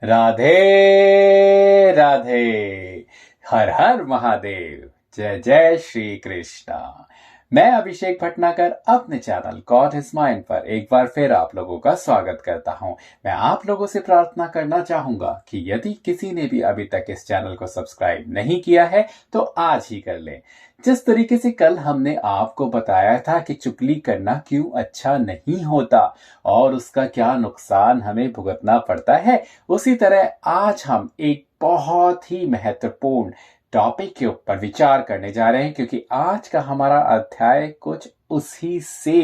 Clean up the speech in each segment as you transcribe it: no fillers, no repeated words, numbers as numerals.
राधे राधे। हर हर महादेव। जय जय श्री कृष्णा। मैं अभिषेक भटनागर अपने चैनल गॉड इज माइंड पर एक बार फिर आप लोगों का स्वागत करता हूं। मैं आप लोगों से प्रार्थना करना चाहूंगा कि यदि किसी ने भी अभी तक इस चैनल को सब्सक्राइब नहीं किया है तो आज ही कर लें। जिस तरीके से कल हमने आपको बताया था कि चुगली करना क्यों अच्छा नहीं होता और उसका क्या नुकसान हमें भुगतना पड़ता है, उसी तरह आज हम एक बहुत ही महत्वपूर्ण टॉपिक के ऊपर विचार करने जा रहे हैं, क्योंकि आज का हमारा अध्याय कुछ उसी से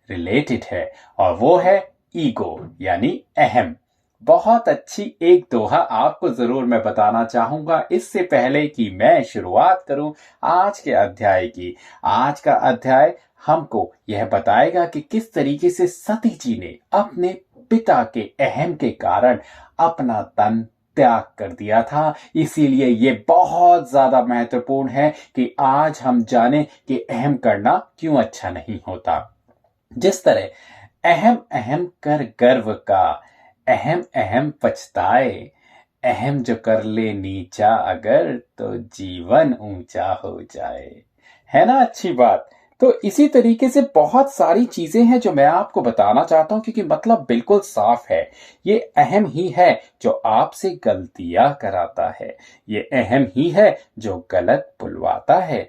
रिलेटेड है और वो है ईगो यानी अहम। बहुत अच्छी एक दोहा आपको जरूर मैं बताना चाहूंगा इससे पहले कि मैं शुरुआत करूं आज के अध्याय की। आज का अध्याय हमको यह बताएगा कि किस तरीके से सती जी ने अपने पिता के अहम के कारण अपना तन त्याग कर दिया था। इसीलिए ये बहुत ज्यादा महत्वपूर्ण है कि आज हम जानें कि अहम करना क्यों अच्छा नहीं होता। जिस तरह अहम अहम कर गर्व का, अहम अहम पछताए, अहम जो कर ले नीचा अगर तो जीवन ऊंचा हो जाए। है ना अच्छी बात। तो इसी तरीके से बहुत सारी चीजें हैं जो मैं आपको बताना चाहता हूं, क्योंकि मतलब बिल्कुल साफ है। ये अहम ही है जो आपसे गलतियां कराता है। ये अहम ही है जो गलत बुलवाता है।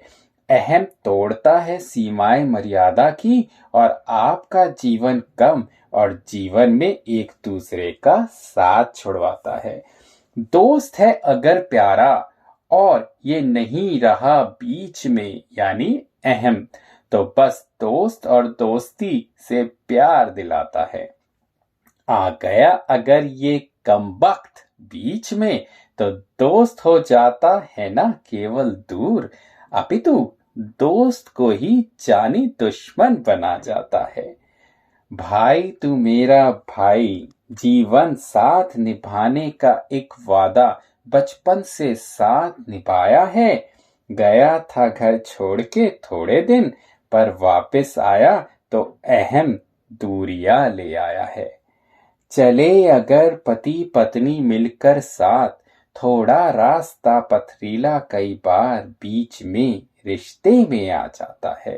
अहम तोड़ता है सीमाएं मर्यादा की और आपका जीवन कम और जीवन में एक दूसरे का साथ छुड़वाता है। दोस्त है अगर प्यारा और ये नहीं रहा बीच में यानी अहम, तो बस दोस्त और दोस्ती से प्यार दिलाता है। आ गया अगर ये कमबख्त बीच में तो दोस्त हो जाता है ना केवल दूर, अपितु दोस्त को ही जानी दुश्मन बना जाता है। भाई तू मेरा भाई, जीवन साथ निभाने का एक वादा बचपन से साथ निभाया है। गया था घर छोड़ के थोड़े दिन, पर वापस आया तो अहम दूरियां ले आया है। चले अगर पति पत्नी मिलकर साथ, थोड़ा रास्ता पथरीला कई बार बीच में रिश्ते में आ जाता है।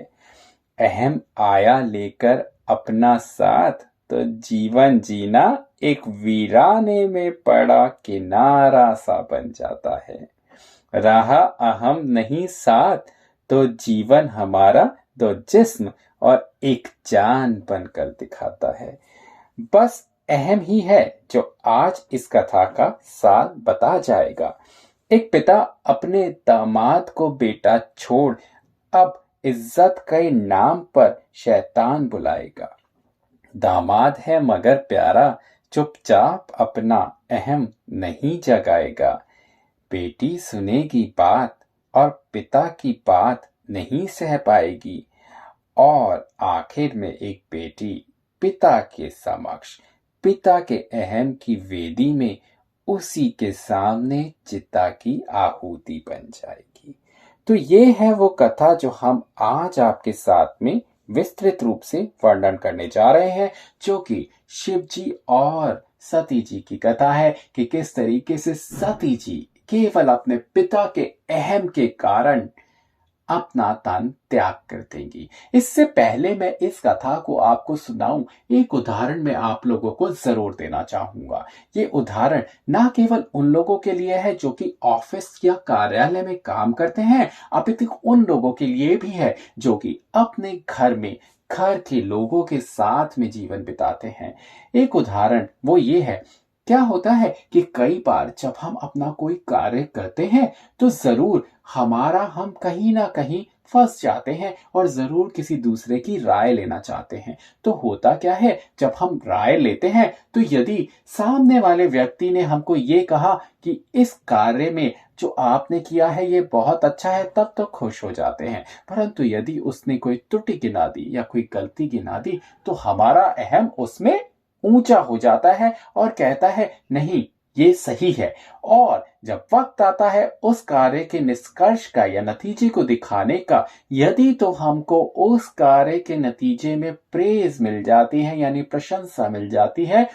अहम आया लेकर अपना साथ तो जीवन जीना एक वीराने में पड़ा किनारा सा बन जाता है। रहा अहम नहीं साथ तो जीवन हमारा दो जिस्म और एक जान बनकर दिखाता है। बस अहम ही है जो आज इस कथा का सार बता जाएगा। एक पिता अपने दामाद को बेटा छोड़ अब इज्जत के नाम पर शैतान बुलाएगा। दामाद है मगर प्यारा, चुपचाप अपना अहम नहीं जगाएगा। बेटी सुनेगी बात और पिता की बात नहीं सह पाएगी और आखिर में एक बेटी पिता के समक्ष, पिता के अहम की वेदी में उसी के सामने चिता की आहुति बन जाएगी। तो ये है वो कथा जो हम आज आपके साथ में विस्तृत रूप से वर्णन करने जा रहे हैं, जो कि शिव जी और सती जी की कथा है कि किस तरीके से सती जी केवल अपने पिता के अहम के कारण अपना तन त्याग कर देंगी। इससे पहले मैं इस कथा को आपको सुनाऊं, एक उदाहरण मैं आप लोगों को जरूर देना चाहूंगा। ये उदाहरण ना केवल उन लोगों के लिए है जो कि ऑफिस या कार्यालय में काम करते हैं, अपितु उन लोगों के लिए भी है जो कि अपने घर में घर के लोगों के साथ में जीवन बिताते हैं। एक उदाहरण वो ये है, क्या होता है कि कई बार जब हम अपना कोई कार्य करते हैं तो जरूर हम कहीं ना कहीं फंस जाते हैं और जरूर किसी दूसरे की राय लेना चाहते हैं। तो होता क्या है, जब हम राय लेते हैं तो यदि सामने वाले व्यक्ति ने हमको ये कहा कि इस कार्य में जो आपने किया है ये बहुत अच्छा है, तब तो खुश हो जाते हैं। परंतु यदि उसने कोई त्रुटि गिना दी या कोई गलती गिना दी तो हमारा अहम उसमें ऊंचा हो जाता है और कहता है नहीं ये सही है। और जब वक्त आता है उस कार्य के निष्कर्ष का या नतीजे को दिखाने का, यदि तो हमको उस कार्य के नतीजे में प्रेज मिल जाती है यानी प्रशंसा मिल जाती है,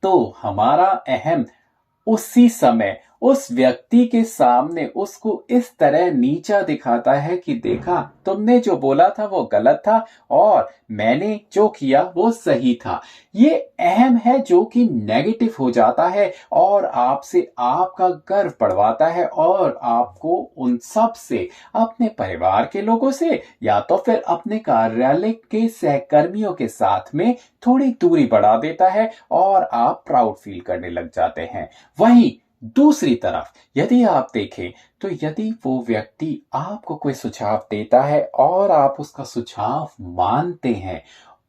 तो हमारा अहम उसी समय उस व्यक्ति के सामने उसको इस तरह नीचा दिखाता है कि देखा, तुमने जो बोला था वो गलत था और मैंने जो किया वो सही था। ये अहम है जो कि नेगेटिव हो जाता है और आपसे आपका गर्व बढ़वाता है और आपको उन सब से, अपने परिवार के लोगों से या तो फिर अपने कार्यालय के सहकर्मियों के साथ में थोड़ी दूरी बढ़ा देता है और आप प्राउड फील करने लग जाते हैं। वहीं दूसरी तरफ यदि आप देखें तो यदि वो व्यक्ति आपको कोई सुझाव देता है और आप उसका सुझाव मानते हैं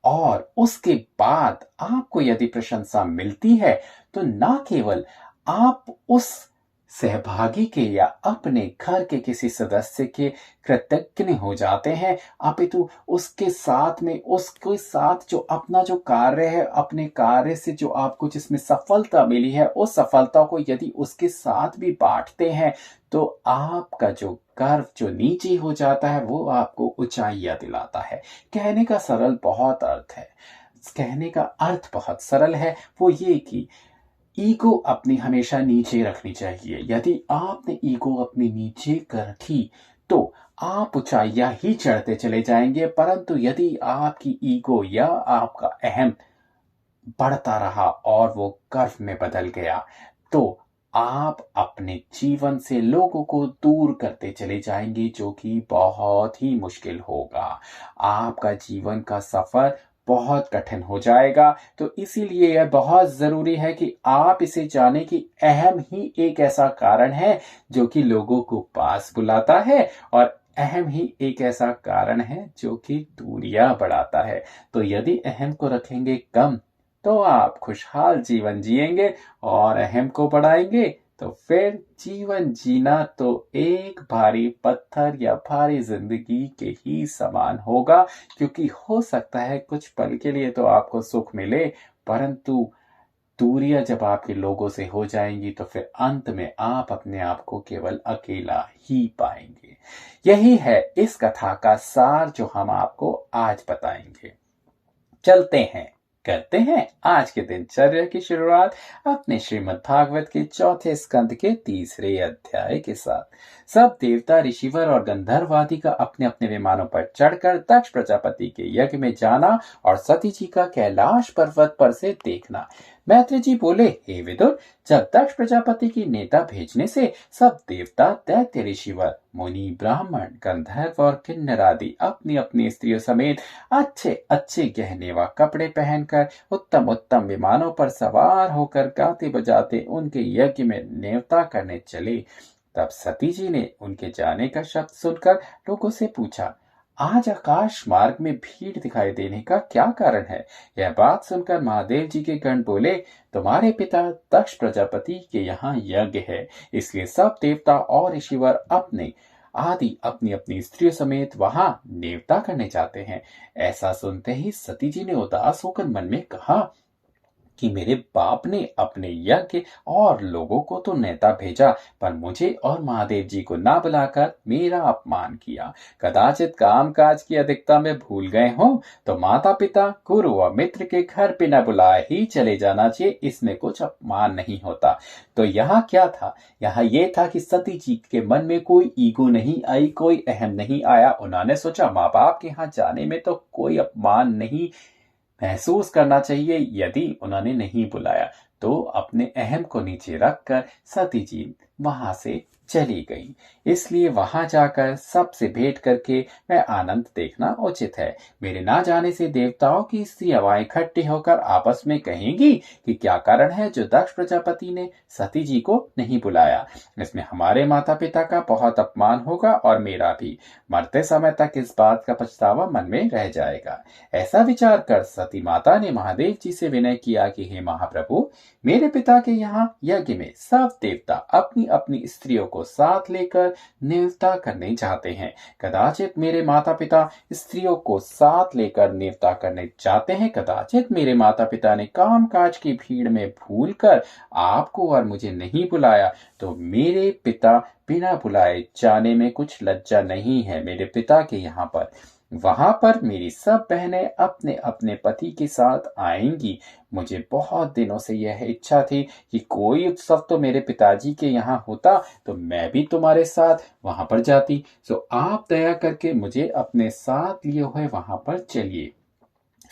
और उसके बाद आपको यदि प्रशंसा मिलती है, तो ना केवल आप उस सहभागी के या अपने घर के किसी सदस्य के कृतज्ञ हो जाते हैं, अपितु उसके साथ में उसके साथ जो अपना जो कार्य है, अपने कार्य से जो आपको जिसमें सफलता मिली है, उस सफलता को यदि उसके साथ भी बांटते हैं, तो आपका जो गर्व जो नीचे हो जाता है वो आपको ऊंचाइयां दिलाता है। कहने का सरल बहुत अर्थ है, कहने का अर्थ बहुत सरल है, वो ये कि ईगो अपनी हमेशा नीचे रखनी चाहिए। यदि आपने ईगो अपनी नीचे कर रखी तो आप ऊंचाइयां ही चढ़ते चले जाएंगे, परंतु यदि आपकी ईगो या आपका अहम बढ़ता रहा और वो गर्व में बदल गया, तो आप अपने जीवन से लोगों को दूर करते चले जाएंगे, जो कि बहुत ही मुश्किल होगा। आपका जीवन का सफर बहुत कठिन हो जाएगा। तो इसीलिए यह बहुत जरूरी है कि आप इसे जानें कि अहम ही एक ऐसा कारण है जो कि लोगों को पास बुलाता है और अहम ही एक ऐसा कारण है जो कि दूरियां बढ़ाता है। तो यदि अहम को रखेंगे कम तो आप खुशहाल जीवन जिएंगे और अहम को बढ़ाएंगे तो फिर जीवन जीना तो एक भारी पत्थर या भारी जिंदगी के ही समान होगा, क्योंकि हो सकता है कुछ पल के लिए तो आपको सुख मिले, परंतु दूरियां जब आपके लोगों से हो जाएंगी तो फिर अंत में आप अपने आप को केवल अकेला ही पाएंगे। यही है इस कथा का सार जो हम आपको आज बताएंगे। चलते हैं, करते हैं आज के दिनचर्या की शुरुआत अपने श्रीमद् भागवत के चौथे स्कंद के तीसरे अध्याय के साथ। सब देवता, ऋषिवर और गंधर्व आदि का अपने अपने विमानों पर चढ़कर दक्ष प्रजापति के यज्ञ में जाना और सती जी का कैलाश पर्वत पर से देखना। मैत्री जी बोले, हे विदुर, जब दक्ष प्रजापति की नेता भेजने से सब देवता, दैत्य, ऋषिवर, मुनि, ब्राह्मण, गंधर्व और किन्नर आदि अपनी अपनी स्त्रियों समेत अच्छे अच्छे गहने व कपड़े पहनकर उत्तम उत्तम विमानों पर सवार होकर गाते बजाते उनके यज्ञ में नेवता करने चले, तब सती जी ने उनके जाने का शब्द सुनकर लोगों से पूछा, आज आकाश मार्ग में भीड़ दिखाई देने का क्या कारण है? यह बात सुनकर महादेव जी के गण बोले, तुम्हारे पिता दक्ष प्रजापति के यहाँ यज्ञ है, इसलिए सब देवता और ऋषिवर अपने आदि अपनी अपनी स्त्रियों समेत वहां नेवता करने जाते हैं। ऐसा सुनते ही सती जी ने उदास होकर मन में कहा कि मेरे बाप ने अपने यज्ञ और लोगों को तो नेता भेजा, पर मुझे और महादेव जी को ना बुलाकर मेरा अपमान किया। कदाचित काम काज की अधिकता में भूल गए हों, तो माता पिता, गुरु और मित्र के घर बिना बुलाए ही चले जाना चाहिए, इसमें कुछ अपमान नहीं होता। तो यहाँ क्या था? यहाँ ये था कि सती जी के मन में कोई ईगो नहीं आई, कोई अहम नहीं आया। उन्होंने सोचा माँ बाप के यहाँ जाने में तो कोई अपमान नहीं महसूस करना चाहिए। यदि उन्होंने नहीं बुलाया तो अपने अहम को नीचे रखकर सती जी वहां से चली गई। इसलिए वहां जाकर सबसे भेंट करके वह आनंद देखना उचित है। मेरे ना जाने से देवताओं की स्त्रियां इकट्ठी होकर आपस में कहेंगी कि क्या कारण है जो दक्ष प्रजापति ने सती जी को नहीं बुलाया। इसमें हमारे माता पिता का बहुत अपमान होगा और मेरा भी। मरते समय तक इस बात का पछतावा मन में रह जाएगा। ऐसा विचार कर सती माता ने महादेव जी से विनय किया कि हे महाप्रभु, मेरे पिता के यहाँ यज्ञ में सब देवता अपनी अपनी स्त्रियों को साथ लेकर नेवता करने जाते हैं। कदाचित मेरे माता पिता स्त्रियों को साथ लेकर नेवता करने जाते हैं, कदाचित मेरे माता पिता ने काम काज की भीड़ में भूलकर आपको और मुझे नहीं बुलाया, तो मेरे पिता बिना बुलाए जाने में कुछ लज्जा नहीं है। मेरे पिता के यहाँ पर वहां पर मेरी सब बहनें अपने अपने पति के साथ आएंगी। मुझे बहुत दिनों से यह इच्छा थी कि कोई उत्सव तो मेरे पिताजी के यहाँ होता तो मैं भी तुम्हारे साथ वहां पर जाती। सो आप दया करके मुझे अपने साथ लिए हुए वहां पर चलिए।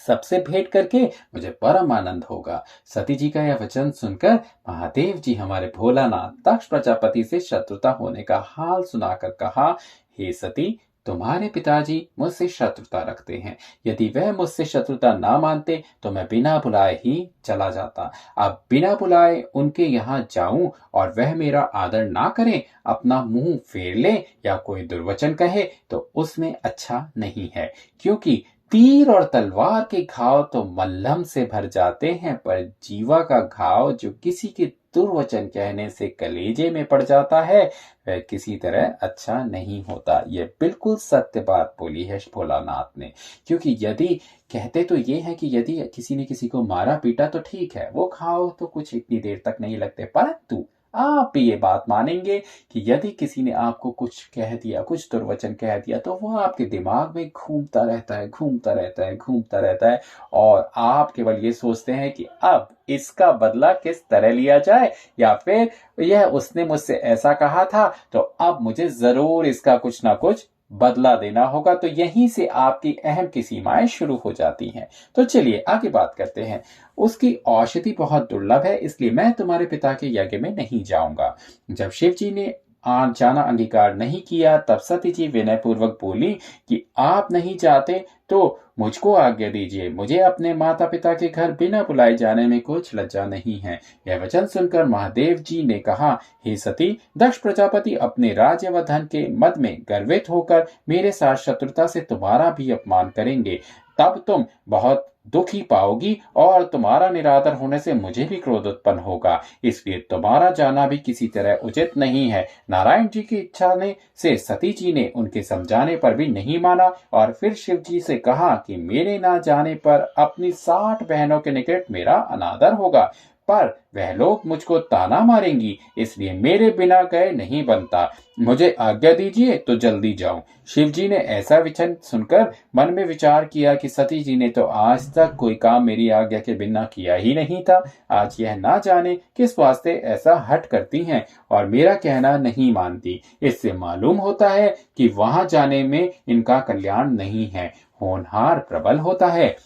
सबसे भेंट करके मुझे परम आनंद होगा। सती जी का यह वचन सुनकर महादेव जी हमारे भोलानाथ दक्ष प्रजापति से शत्रुता होने का हाल सुनाकर कहा, हे सती, तुम्हारे पिताजी मुझसे शत्रुता रखते हैं। यदि वह मुझसे शत्रुता ना मानते तो मैं बिना बुलाए ही चला जाता। अब बिना बुलाए उनके यहाँ जाऊं और वह मेरा आदर ना करें, अपना मुंह फेर ले या कोई दुर्वचन कहे तो उसमें अच्छा नहीं है। क्योंकि तीर और तलवार के घाव तो मल्हम से भर जाते हैं, पर जीवा का घाव जो किसी के दुर्वचन कहने से कलेजे में पड़ जाता है वह किसी तरह अच्छा नहीं होता। यह बिल्कुल सत्य बात बोली है भोलानाथ ने। क्योंकि यदि कहते तो ये है कि यदि किसी ने किसी को मारा पीटा तो ठीक है, वो घाव तो कुछ इतनी देर तक नहीं लगते, परंतु आप भी ये बात मानेंगे कि यदि किसी ने आपको कुछ कह दिया, कुछ दुर्वचन कह दिया, तो वो आपके दिमाग में घूमता रहता है, घूमता रहता है, घूमता रहता है, और आप केवल ये सोचते हैं कि अब इसका बदला किस तरह लिया जाए, या फिर यह उसने मुझसे ऐसा कहा था तो अब मुझे जरूर इसका कुछ ना कुछ बदला देना होगा। तो यहीं से आपकी अहम की सीमाएं शुरू हो जाती हैं। तो चलिए आगे बात करते हैं। उसकी औषधि बहुत दुर्लभ है, इसलिए मैं तुम्हारे पिता के यज्ञ में नहीं जाऊंगा। जब शिव जी ने जाना अंगीकार नहीं किया तब सती जी विनय पूर्वक बोली कि आप नहीं जाते तो मुझको आज्ञा दीजिए। मुझे अपने माता पिता के घर बिना बुलाए जाने में कुछ लज्जा नहीं है। यह वचन सुनकर महादेव जी ने कहा, हे सती, दक्ष प्रजापति अपने राज्य व धन के मद में गर्वित होकर मेरे साथ शत्रुता से तुम्हारा भी अपमान करेंगे। तब तुम बहुत दुखी पाओगी और तुम्हारा निरादर होने से मुझे भी क्रोध उत्पन्न होगा। इसलिए तुम्हारा जाना भी किसी तरह उचित नहीं है। नारायण जी की इच्छा ने से सती जी ने उनके समझाने पर भी नहीं माना और फिर शिव जी से कहा कि मेरे ना जाने पर अपनी 60 बहनों के निकट मेरा अनादर होगा, पर वह लोग मुझको ताना मारेंगी, इसलिए मेरे बिना गए नहीं बनता। मुझे आज्ञा दीजिए तो जल्दी जाऊं। शिव जी ने ऐसा वचन सुनकर मन में विचार किया कि सती जी ने तो आज तक कोई काम मेरी आज्ञा के बिना किया ही नहीं था। आज यह ना जाने किस वास्ते ऐसा हट करती हैं और मेरा कहना नहीं मानती। इससे मालूम होता है कि वहां जाने में इनका कल्याण नहीं है। होनहार प्रबल होता है,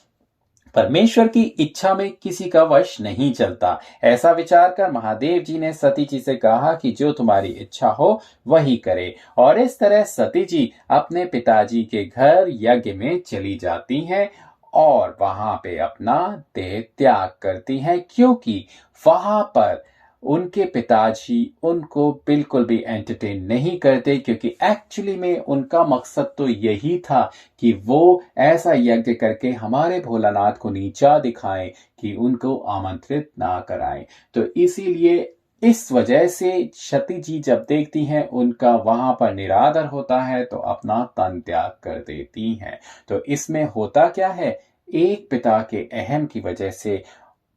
परमेश्वर की इच्छा में किसी का वश नहीं चलता। ऐसा विचार कर महादेव जी ने सती जी से कहा कि जो तुम्हारी इच्छा हो वही करे। और इस तरह सती जी अपने पिताजी के घर यज्ञ में चली जाती हैं और वहां पे अपना देह त्याग करती हैं, क्योंकि वहां पर उनके पिताजी उनको बिल्कुल भी एंटरटेन नहीं करते। क्योंकि एक्चुअली में उनका मकसद तो यही था कि वो ऐसा यज्ञ करके हमारे भोलानाथ को नीचा दिखाएं कि उनको आमंत्रित ना कराएं। तो इसीलिए इस वजह से सती जी जब देखती हैं उनका वहां पर निरादर होता है तो अपना तन त्याग कर देती हैं। तो इसमें होता क्या है, एक पिता के अहम की वजह से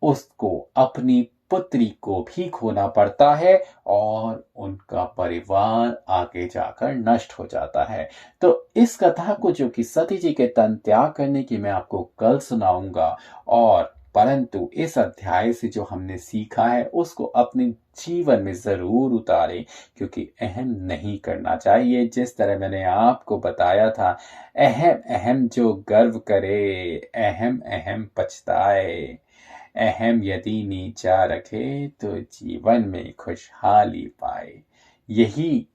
उसको अपनी पुत्री को भी खोना पड़ता है और उनका परिवार आगे जाकर नष्ट हो जाता है। तो इस कथा को जो कि सती जी के तन त्याग करने की मैं आपको कल सुनाऊंगा, और परंतु इस अध्याय से जो हमने सीखा है उसको अपने जीवन में जरूर उतारें, क्योंकि अहम नहीं करना चाहिए। जिस तरह मैंने आपको बताया था, अहम अहम जो गर्व करे, अहम अहम पछताए। अहम यदि नीचा रखे तो जीवन में खुशहाली पाए। यही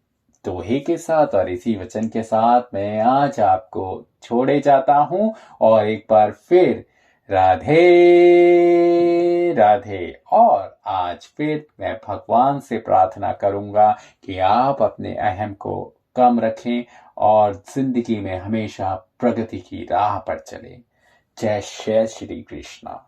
दोहे के साथ और इसी वचन के साथ मैं आज आपको छोड़े जाता हूं, और एक बार फिर राधे राधे। और आज फिर मैं भगवान से प्रार्थना करूंगा कि आप अपने अहम को कम रखें और जिंदगी में हमेशा प्रगति की राह पर चलें। जय श्री कृष्णा।